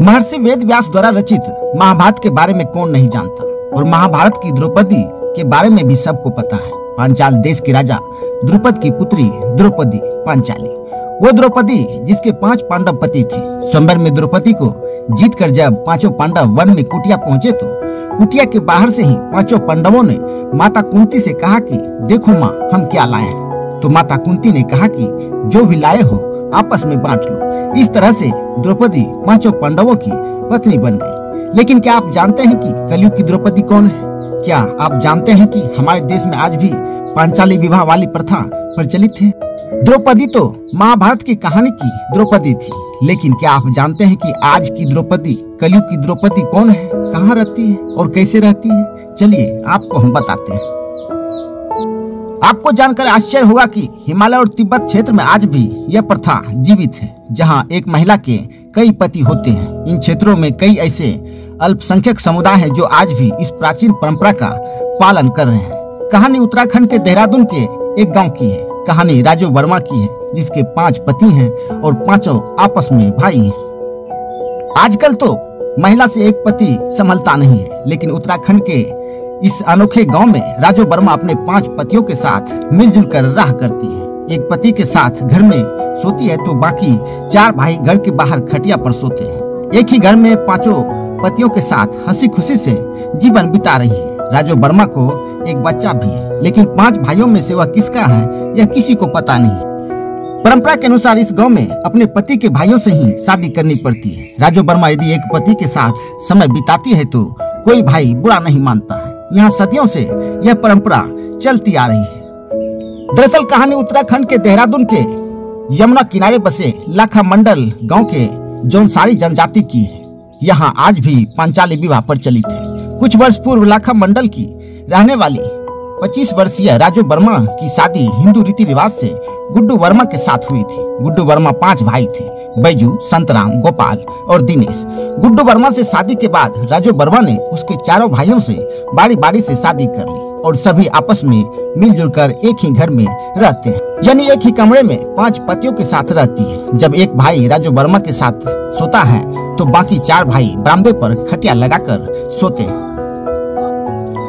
महर्षि वेद व्यास द्वारा रचित महाभारत के बारे में कौन नहीं जानता, और महाभारत की द्रौपदी के बारे में भी सबको पता है। पांचाल देश के राजा द्रुपद की पुत्री द्रौपदी पांचाली, वो द्रौपदी जिसके 5 पांडव पति थे। स्वयंवर में द्रौपदी को जीत कर जब 5 पांडव वन में कुटिया पहुंचे तो कुटिया के बाहर से ही 5 पांडवों ने माता कुंती से कहा कि देखो माँ, हम क्या लाए हैं। तो माता कुंती ने कहा कि जो भी लाए हो आपस में बांट लो। इस तरह से द्रौपदी 5 पांडवों की पत्नी बन गई। लेकिन क्या आप जानते हैं कि कलयुग की द्रौपदी कौन है? क्या आप जानते हैं कि हमारे देश में आज भी पांचाली विवाह वाली प्रथा प्रचलित है? द्रौपदी तो महाभारत की कहानी की द्रौपदी थी, लेकिन क्या आप जानते हैं कि आज की द्रौपदी, कलयुग की द्रौपदी कौन है, कहाँ रहती है और कैसे रहती है? चलिए आपको हम बताते हैं। आपको जानकर आश्चर्य होगा कि हिमालय और तिब्बत क्षेत्र में आज भी यह प्रथा जीवित है, जहां एक महिला के कई पति होते हैं। इन क्षेत्रों में कई ऐसे अल्पसंख्यक समुदाय हैं जो आज भी इस प्राचीन परंपरा का पालन कर रहे हैं। कहानी उत्तराखंड के देहरादून के एक गांव की है। कहानी राजू वर्मा की है, जिसके 5 पति हैं और 5 आपस में भाई हैं। आजकल तो महिला से एक पति संभलता नहीं है, लेकिन उत्तराखंड के इस अनोखे गांव में राजू वर्मा अपने 5 पतियों के साथ मिलजुल कर रहा करती है। एक पति के साथ घर में सोती है तो बाकी 4 भाई घर के बाहर खटिया पर सोते हैं। एक ही घर में 5 पतियों के साथ हंसी खुशी से जीवन बिता रही है। राजू वर्मा को एक बच्चा भी है, लेकिन 5 भाइयों में से वह किसका है यह किसी को पता नहीं। परंपरा के अनुसार इस गांव में अपने पति के भाइयों से ही शादी करनी पड़ती है। राजू वर्मा यदि एक पति के साथ समय बिताती है तो कोई भाई बुरा नहीं मानता है। यहाँ सदियों से यह परंपरा चलती आ रही है। दरअसल कहानी उत्तराखंड के देहरादून के यमुना किनारे बसे लाखा मंडल गांव के जौनसारी जनजाति की है। यहाँ आज भी पांचाली विवाह प्रचलित है। कुछ वर्ष पूर्व लाखा मंडल की रहने वाली 25 वर्षीय राजू वर्मा की शादी हिंदू रीति रिवाज से गुड्डू वर्मा के साथ हुई थी। गुड्डू वर्मा 5 भाई थे, बैजू, संतराम, गोपाल और दिनेश। गुड्डू वर्मा से शादी के बाद राजू वर्मा ने उसके 4 भाइयों से बारी बारी से शादी कर ली और सभी आपस में मिलजुल कर एक ही घर में रहते हैं, यानी एक ही कमरे में 5 पतियों के साथ रहती है। जब एक भाई राजू वर्मा के साथ सोता है तो बाकी 4 भाई बरामदे पर खटिया लगाकर सोते हैं।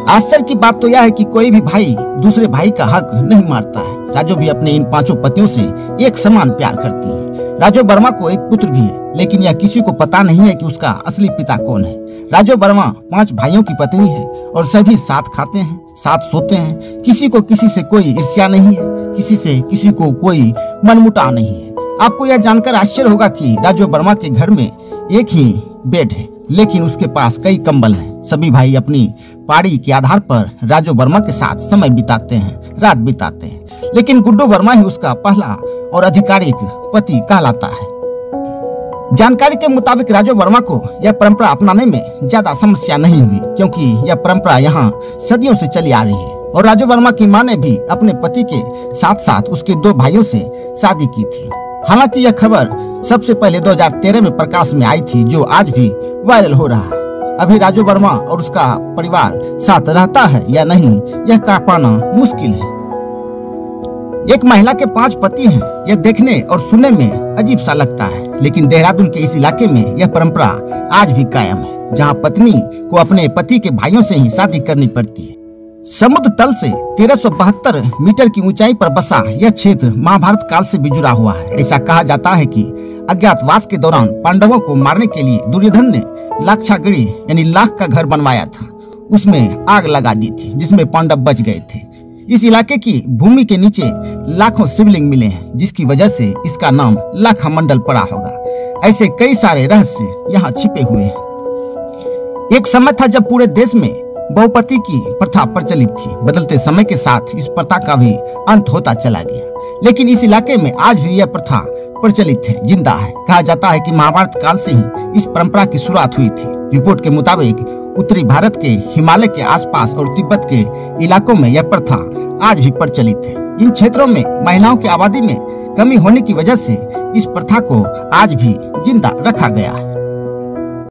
आश्चर्य की बात तो यह है कि कोई भी भाई दूसरे भाई का हक नहीं मारता है। राजू भी अपने इन 5 पतियों से एक समान प्यार करती है। राजू वर्मा को एक पुत्र भी है, लेकिन यह किसी को पता नहीं है कि उसका असली पिता कौन है। राजू वर्मा 5 भाइयों की पत्नी है और सभी साथ खाते हैं, साथ सोते हैं। किसी को किसी से कोई ईर्ष्या नहीं है, किसी से किसी को कोई मनमुटाव नहीं है। आपको यह जानकर आश्चर्य होगा कि राजू वर्मा के घर में एक ही बेड है, लेकिन उसके पास कई कंबल हैं। सभी भाई अपनी पारी के आधार पर राजू वर्मा के साथ समय बिताते हैं, रात बिताते हैं, लेकिन गुड्डू वर्मा ही उसका पहला और आधिकारिक पति कहलाता है। जानकारी के मुताबिक राजू वर्मा को यह परंपरा अपनाने में ज्यादा समस्या नहीं हुई, क्योंकि यह परंपरा यहाँ सदियों से चली आ रही है। और राजू वर्मा की मां ने भी अपने पति के साथ साथ उसके 2 भाइयों से शादी की थी। हालांकि यह खबर सबसे पहले 2013 में प्रकाश में आई थी, जो आज भी वायरल हो रहा है। अभी राजू वर्मा और उसका परिवार साथ रहता है या नहीं, यह कह पाना मुश्किल है। एक महिला के 5 पति हैं, यह देखने और सुनने में अजीब सा लगता है, लेकिन देहरादून के इस इलाके में यह परंपरा आज भी कायम है, जहां पत्नी को अपने पति के भाइयों से ही शादी करनी पड़ती है। समुद्र तल से 1372 मीटर की ऊंचाई पर बसा यह क्षेत्र महाभारत काल से भी जुड़ा हुआ है। ऐसा कहा जाता है कि अज्ञातवास के दौरान पांडवों को मारने के लिए दुर्योधन ने लाक्षागृह यानी लाख का घर बनवाया था। उसमें आग लगा दी थी, जिसमें पांडव बच गए थे। इस इलाके की भूमि के नीचे लाखों शिवलिंग मिले हैं, जिसकी वजह से इसका नाम लाखा मंडल पड़ा होगा। ऐसे कई सारे रहस्य यहाँ छिपे हुए हैं। एक समय था जब पूरे देश में बहुपति की प्रथा प्रचलित थी। बदलते समय के साथ इस प्रथा का भी अंत होता चला गया, लेकिन इस इलाके में आज भी यह प्रथा प्रचलित है, जिंदा है। कहा जाता है कि महाभारत काल से ही इस परंपरा की शुरुआत हुई थी। रिपोर्ट के मुताबिक उत्तरी भारत के हिमालय के आसपास और तिब्बत के इलाकों में यह प्रथा आज भी प्रचलित है। इन क्षेत्रों में महिलाओं की आबादी में कमी होने की वजह से इस प्रथा को आज भी जिंदा रखा गया है।